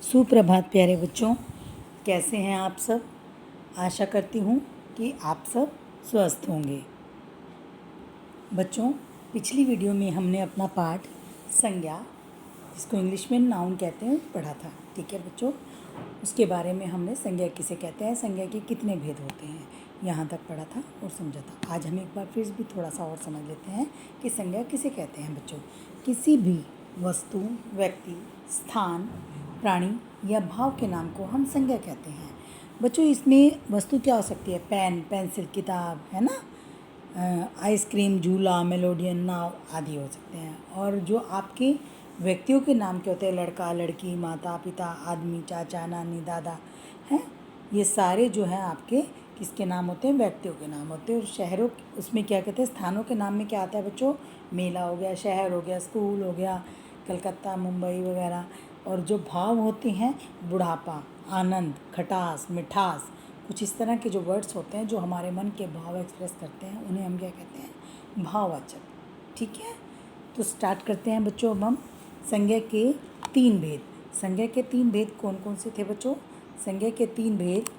सुप्रभात प्यारे बच्चों, कैसे हैं आप सब। आशा करती हूँ कि आप सब स्वस्थ होंगे। बच्चों, पिछली वीडियो में हमने अपना पाठ संज्ञा, जिसको इंग्लिश में नाउन कहते हैं, पढ़ा था। ठीक है बच्चों, उसके बारे में हमने संज्ञा किसे कहते हैं, संज्ञा के कितने भेद होते हैं, यहाँ तक पढ़ा था और समझा था। आज हम एक बार फिर भी थोड़ा सा और समझ लेते हैं कि संज्ञा किसे कहते हैं। बच्चों, किसी भी वस्तु, व्यक्ति, स्थान, प्राणी या भाव के नाम को हम संज्ञा कहते हैं। बच्चों, इसमें वस्तु क्या हो सकती है? पेन, पेंसिल, किताब, है ना, आइसक्रीम, झूला, मेलोडियन, नाव आदि हो सकते हैं। और जो आपके व्यक्तियों के नाम के होते हैं, लड़का, लड़की, माता, पिता, आदमी, चाचा, नानी, दादा, हैं, ये सारे जो हैं आपके किसके नाम होते हैं? व्यक्तियों के नाम होते हैं। और शहरों, उसमें क्या कहते हैं, स्थानों के नाम में क्या आता है बच्चों? मेला हो गया, शहर हो गया, स्कूल हो गया, कलकत्ता, मुंबई वगैरह। और जो भाव होते हैं, बुढ़ापा, आनंद, खटास, मिठास, कुछ इस तरह के जो वर्ड्स होते हैं जो हमारे मन के भाव एक्सप्रेस करते हैं, उन्हें हम क्या कहते हैं? भाववाचक। ठीक है, तो स्टार्ट करते हैं बच्चों। अब हम संज्ञा के 3 भेद। संज्ञा के 3 भेद कौन कौन से थे बच्चों? संज्ञा के 3 भेद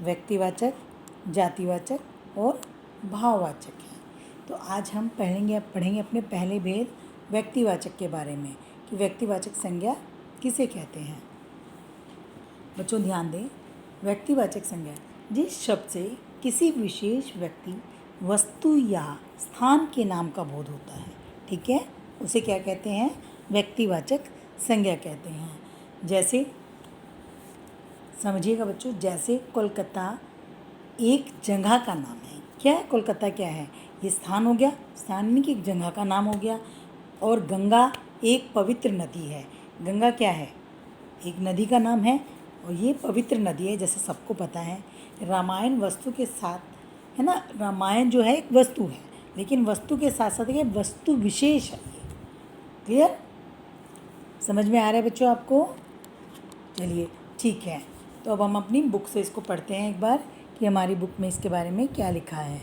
व्यक्तिवाचक, जातिवाचक और भाववाचक हैं। तो आज हम पढ़ेंगे अपने पहले भेद व्यक्तिवाचक के बारे में, कि व्यक्तिवाचक संज्ञा किसे कहते हैं। बच्चों ध्यान दें, व्यक्तिवाचक संज्ञा जिस शब्द से किसी विशेष व्यक्ति, वस्तु या स्थान के नाम का बोध होता है, ठीक है, उसे क्या कहते हैं? व्यक्तिवाचक संज्ञा कहते हैं। जैसे समझिएगा बच्चों, जैसे कोलकाता एक जगह का नाम है। क्या है कोलकाता? क्या है? ये स्थान हो गया, स्थान में कि एक जगह का नाम हो गया। और गंगा एक पवित्र नदी है। गंगा क्या है? एक नदी का नाम है और ये पवित्र नदी है, जैसे सबको पता है। रामायण वस्तु के साथ, है ना, रामायण जो है एक वस्तु है, लेकिन वस्तु के साथ साथ ये वस्तु विशेष है। ये क्लियर, समझ में आ रहा है बच्चों आपको? चलिए ठीक है, तो अब हम अपनी बुक से इसको पढ़ते हैं एक बार कि हमारी बुक में इसके बारे में क्या लिखा है।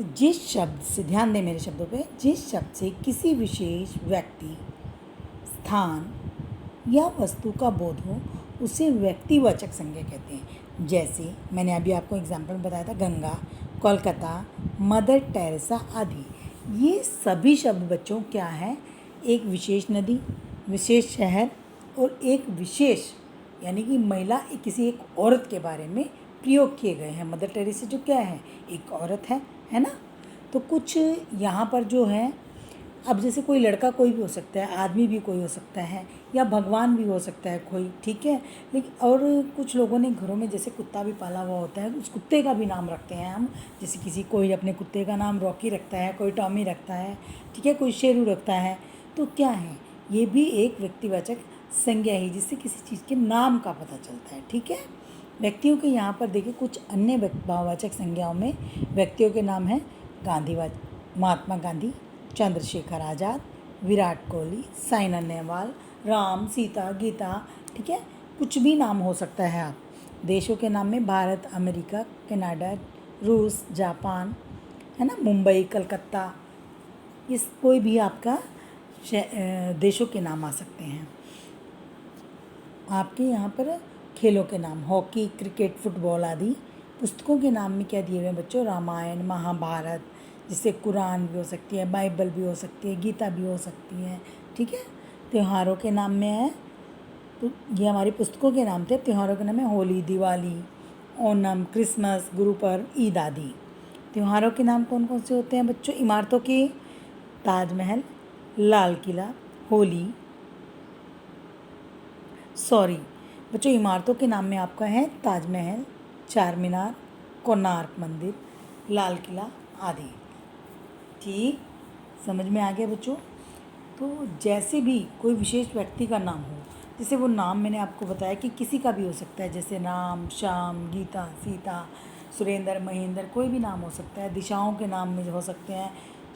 जिस शब्द से, ध्यान दें मेरे शब्दों पे, जिस शब्द से किसी विशेष व्यक्ति, स्थान या वस्तु का बोध हो, उसे व्यक्तिवाचक संज्ञा कहते हैं। जैसे मैंने अभी आपको एग्जाम्पल बताया था, गंगा, कोलकाता, मदर टेरेसा आदि। ये सभी शब्द बच्चों क्या है? एक विशेष नदी, विशेष शहर और एक विशेष, यानी कि महिला, किसी एक औरत के बारे में प्रयोग किए गए हैं। मदर टेरेसा जो क्या है? एक औरत है ना। तो कुछ यहाँ पर जो है, अब जैसे कोई लड़का कोई भी हो सकता है, आदमी भी कोई हो सकता है, या भगवान भी हो सकता है कोई, ठीक है। लेकिन और कुछ लोगों ने घरों में जैसे कुत्ता भी पाला हुआ होता है, उस कुत्ते का भी नाम रखते हैं हम। जैसे कोई अपने कुत्ते का नाम रॉकी रखता है, कोई टॉमी रखता है, ठीक है, कोई शेरू रखता है। तो क्या है? ये भी एक व्यक्तिवाचक संज्ञा है, जिससे किसी चीज़ के नाम का पता चलता है। ठीक है, व्यक्तियों के यहाँ पर देखिए कुछ अन्य भाववाचक संज्ञाओं में व्यक्तियों के नाम हैं महात्मा गांधी, चंद्रशेखर आज़ाद, विराट कोहली, साइना नेहवाल, राम, सीता, गीता, ठीक है, कुछ भी नाम हो सकता है। आप देशों के नाम में भारत, अमेरिका, कनाडा, रूस, जापान, है ना, मुंबई, कलकत्ता, इस कोई भी आपका देशों के नाम आ सकते हैं। आपके यहाँ पर खेलों के नाम, हॉकी, क्रिकेट, फुटबॉल आदि। पुस्तकों के नाम में क्या दिए हुए हैं बच्चों? रामायण, महाभारत, जिससे कुरान भी हो सकती है, बाइबल भी हो सकती है, गीता भी हो सकती है, ठीक है। त्योहारों के नाम में है, तो ये हमारी पुस्तकों के नाम थे। त्योहारों के नाम है होली, दिवाली, ओणम, क्रिसमस, गुरु पर्व, ईद आदि। त्योहारों के नाम कौन कौन से होते हैं बच्चों? इमारतों के, ताजमहल, लाल किला, होली, बच्चों इमारतों के नाम में आपका है ताजमहल, चार मीनार, कोणार्क मंदिर, लाल किला आदि। ठीक, समझ में आ गया बच्चों? तो जैसे भी कोई विशेष व्यक्ति का नाम हो, जैसे वो नाम मैंने आपको बताया कि किसी का भी हो सकता है, जैसे राम, श्याम, गीता, सीता, सुरेंद्र, महेंद्र, कोई भी नाम हो सकता है। दिशाओं के नाम में हो सकते हैं।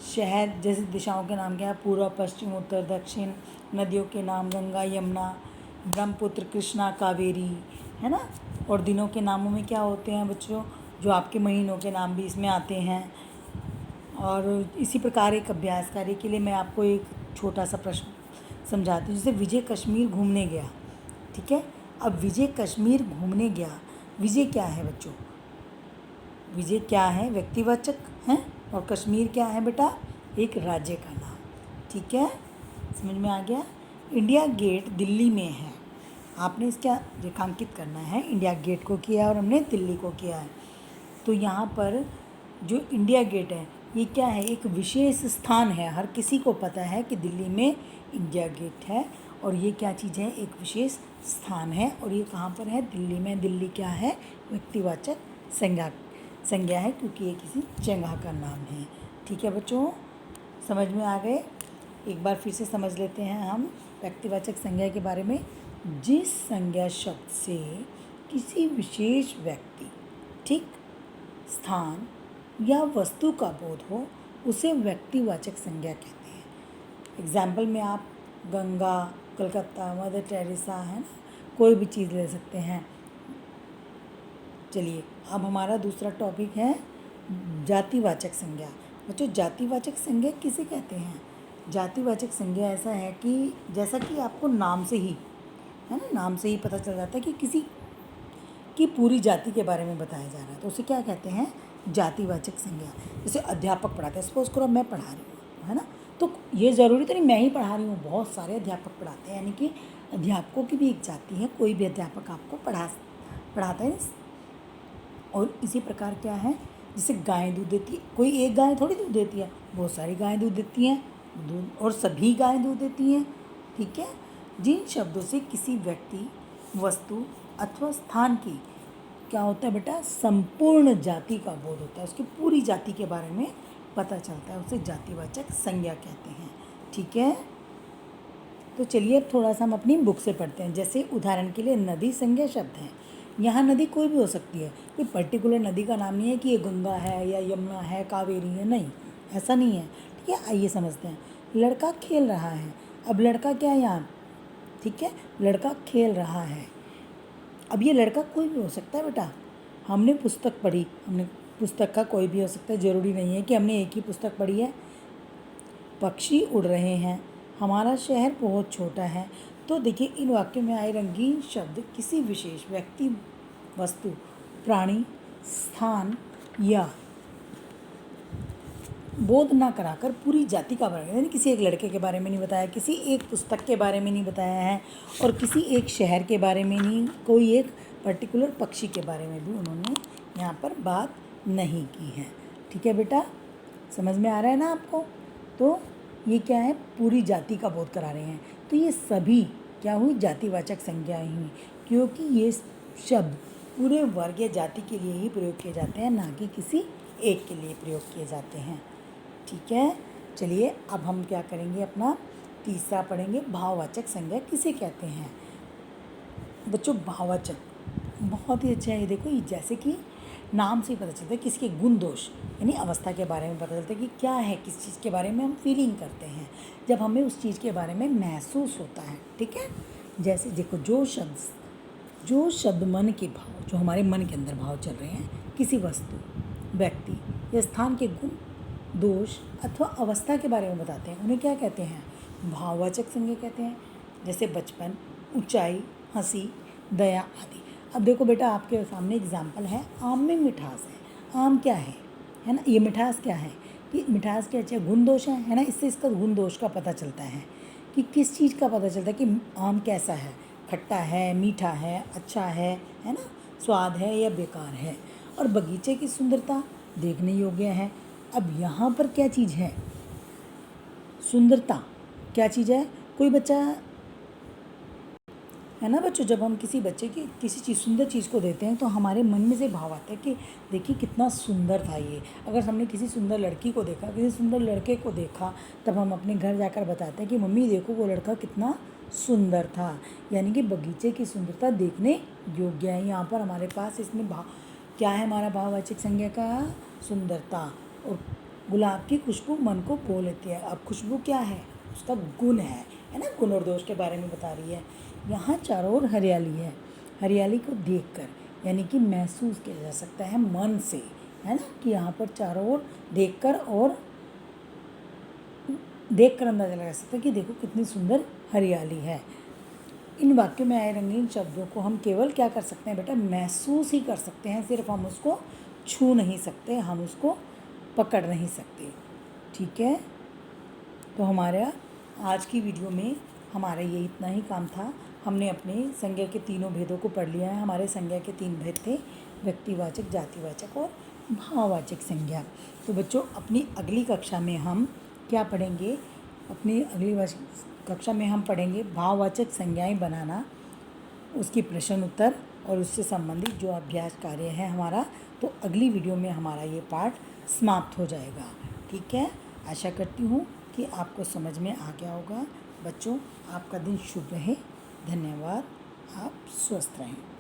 शहर, जैसे दिशाओं के नाम क्या है? पूर्व, पश्चिम, उत्तर, दक्षिण। नदियों के नाम गंगा, यमुना, ब्रह्मपुत्र, कृष्णा, कावेरी, है ना। और दिनों के नामों में क्या होते हैं बच्चों? जो आपके महीनों के नाम भी इसमें आते हैं। और इसी प्रकार एक अभ्यास कार्य के लिए मैं आपको एक छोटा सा प्रश्न समझाती हूँ। जैसे विजय कश्मीर घूमने गया, ठीक है। अब विजय कश्मीर घूमने गया। विजय क्या है बच्चों? विजय क्या है? व्यक्तिवाचक है। और कश्मीर क्या है बेटा? एक राज्य का नाम। ठीक है, समझ में आ गया। इंडिया गेट दिल्ली में है। आपने इसका रेखांकित करना है। इंडिया गेट को किया और हमने दिल्ली को किया है। तो यहाँ पर जो इंडिया गेट है ये क्या है? एक विशेष स्थान है। हर किसी को पता है कि दिल्ली में इंडिया गेट है और ये क्या चीज़ है? एक विशेष स्थान है। और ये कहाँ पर है? दिल्ली में। दिल्ली क्या है? व्यक्तिवाचक संज्ञा है क्योंकि ये किसी जगह का नाम है। ठीक है बच्चों, समझ में आ गए? एक बार फिर से समझ लेते हैं हम व्यक्तिवाचक संज्ञा के बारे में। जिस संज्ञा शब्द से किसी विशेष व्यक्ति, ठीक, स्थान या वस्तु का बोध हो उसे व्यक्तिवाचक संज्ञा कहते हैं। एग्जाम्पल में आप गंगा, कलकत्ता, मदर टेरेसा, है ना, कोई भी चीज़ ले सकते हैं। चलिए अब हमारा दूसरा टॉपिक है जातिवाचक संज्ञा। बच्चों जातिवाचक संज्ञा किसे कहते हैं? जातिवाचक संज्ञा ऐसा है कि जैसा कि आपको नाम से ही, है ना, नाम से ही पता चल जाता है कि किसी की पूरी जाति के बारे में बताया जा रहा है, तो उसे क्या कहते हैं? जातिवाचक संज्ञा। जैसे अध्यापक पढ़ाते हैं, सपोज करो मैं पढ़ा रही हूँ, है ना, तो ये ज़रूरी तो नहीं मैं ही पढ़ा रही हूँ, बहुत सारे अध्यापक पढ़ाते हैं, यानी कि अध्यापकों की भी एक जाति है। कोई भी अध्यापक आपको पढ़ाता है। और इसी प्रकार क्या है, जैसे गाय दूध देती है, कोई एक गाय थोड़ी दूध देती है, बहुत सारी गायें दूध देती हैं, और सभी गायें दूध देती हैं। ठीक है, जिन शब्दों से किसी व्यक्ति, वस्तु अथवा स्थान की क्या होता है बेटा? संपूर्ण जाति का बोध होता है, उसकी पूरी जाति के बारे में पता चलता है, उसे जातिवाचक संज्ञा कहते हैं। ठीक है, तो चलिए अब थोड़ा सा हम अपनी बुक से पढ़ते हैं। जैसे उदाहरण के लिए नदी संज्ञा शब्द है। यहाँ नदी कोई भी हो सकती है, कोई पर्टिकुलर नदी का नाम नहीं है कि ये गंगा है या यमुना है, कावेरी है, नहीं, ऐसा नहीं है। ठीक है, आइए समझते हैं। लड़का खेल रहा है। अब लड़का क्या है यहाँ? ठीक है, लड़का खेल रहा है। अब ये लड़का कोई भी हो सकता है बेटा। हमने पुस्तक पढ़ी, हमने पुस्तक का कोई भी हो सकता है, ज़रूरी नहीं है कि हमने एक ही पुस्तक पढ़ी है। पक्षी उड़ रहे हैं। हमारा शहर बहुत छोटा है। तो देखिए इन वाक्यों में आए रंगीन शब्द किसी विशेष व्यक्ति, वस्तु, प्राणी, स्थान या बोध ना कराकर पूरी जाति का वर्णन, यानी किसी एक लड़के के बारे में नहीं बताया, किसी एक पुस्तक के बारे में नहीं बताया है, और किसी एक शहर के बारे में नहीं, कोई एक पर्टिकुलर पक्षी के बारे में भी उन्होंने यहाँ पर बात नहीं की है। ठीक है बेटा, समझ में आ रहा है ना आपको? तो ये क्या है? पूरी जाति का बोध करा रहे हैं। तो ये सभी क्या हुई? जातिवाचक संज्ञाएं हुई, क्योंकि ये शब्द पूरे वर्ग या जाति के लिए ही प्रयोग किए जाते हैं, ना कि किसी एक के लिए प्रयोग किए जाते हैं। ठीक है, चलिए अब हम क्या करेंगे, अपना तीसरा पढ़ेंगे, भाववाचक संज्ञा किसे कहते हैं। बच्चों भाववाचक बहुत ही अच्छा है। देखो ये जैसे कि नाम से ही पता चलता है किसी के गुण दोष यानी अवस्था के बारे में पता चलता है कि क्या है, किस चीज़ के बारे में हम फीलिंग करते हैं जब हमें उस चीज़ के बारे में महसूस होता है। ठीक है, जैसे देखो जो शब्द मन के भाव, जो हमारे मन के अंदर भाव चल रहे हैं, किसी वस्तु, व्यक्ति या स्थान के गुण, दोष अथवा अवस्था के बारे में बताते हैं, उन्हें क्या कहते हैं? भाववाचक संज्ञा कहते हैं। जैसे बचपन, ऊंचाई, हंसी, दया आदि। अब देखो बेटा आपके सामने एग्जाम्पल है, आम में मिठास है। आम क्या है ना, ये मिठास क्या है कि मिठास के अच्छे गुण दोष है ना, इससे इसका गुण दोष का पता चलता है कि किस चीज़ का पता चलता है कि आम कैसा है, खट्टा है, मीठा है, अच्छा है ना, स्वाद है या बेकार है। और बगीचे की सुंदरता देखने योग्य है। अब यहाँ पर क्या चीज़ है? सुंदरता क्या चीज़ है? कोई बच्चा है ना बच्चों, जब हम किसी बच्चे की किसी चीज़ सुंदर चीज़ को देते हैं तो हमारे मन में से भाव आता है कि देखिए कितना सुंदर था ये। अगर हमने किसी सुंदर लड़की को देखा, किसी सुंदर लड़के को देखा, तब हम अपने घर जाकर बताते हैं कि मम्मी देखो वो लड़का कितना सुंदर था। यानी कि बगीचे की सुंदरता देखने योग्य है। यहाँ पर हमारे पास इसमें भाव क्या है? हमारा भाववाचक संज्ञा का सुंदरता। और गुलाब की खुशबू मन को भो लेती है। अब खुशबू क्या है? उसका गुण है ना, गुण और दोष के बारे में बता रही है। यहाँ चारों ओर हरियाली है। हरियाली को देखकर यानी कि महसूस किया जा सकता है मन से, है ना, कि यहाँ पर चारों ओर देखकर अंदाजा लगा सकते हैं कि देखो कितनी सुंदर हरियाली है। इन वाक्यों में आए रंगीन शब्दों को हम केवल क्या कर सकते हैं बेटा, महसूस ही कर सकते हैं, सिर्फ हम उसको छू नहीं सकते, हम उसको पकड़ नहीं सकते। ठीक है, तो हमारा आज की वीडियो में हमारा ये इतना ही काम था। हमने अपने संज्ञा के तीनों भेदों को पढ़ लिया है। हमारे संज्ञा के 3 भेद थे, व्यक्तिवाचक, जातिवाचक और भाववाचक संज्ञा। तो बच्चों, अपनी अगली कक्षा में हम क्या पढ़ेंगे, अपनी अगली कक्षा में हम पढ़ेंगे भाववाचक संज्ञाएं बनाना, उसकी प्रश्न उत्तर और उससे संबंधित जो अभ्यास कार्य है हमारा। तो अगली वीडियो में हमारा ये पाठ समाप्त हो जाएगा। ठीक है, आशा करती हूँ कि आपको समझ में आ गया होगा। बच्चों, आपका दिन शुभ रहे। धन्यवाद। आप स्वस्थ रहें।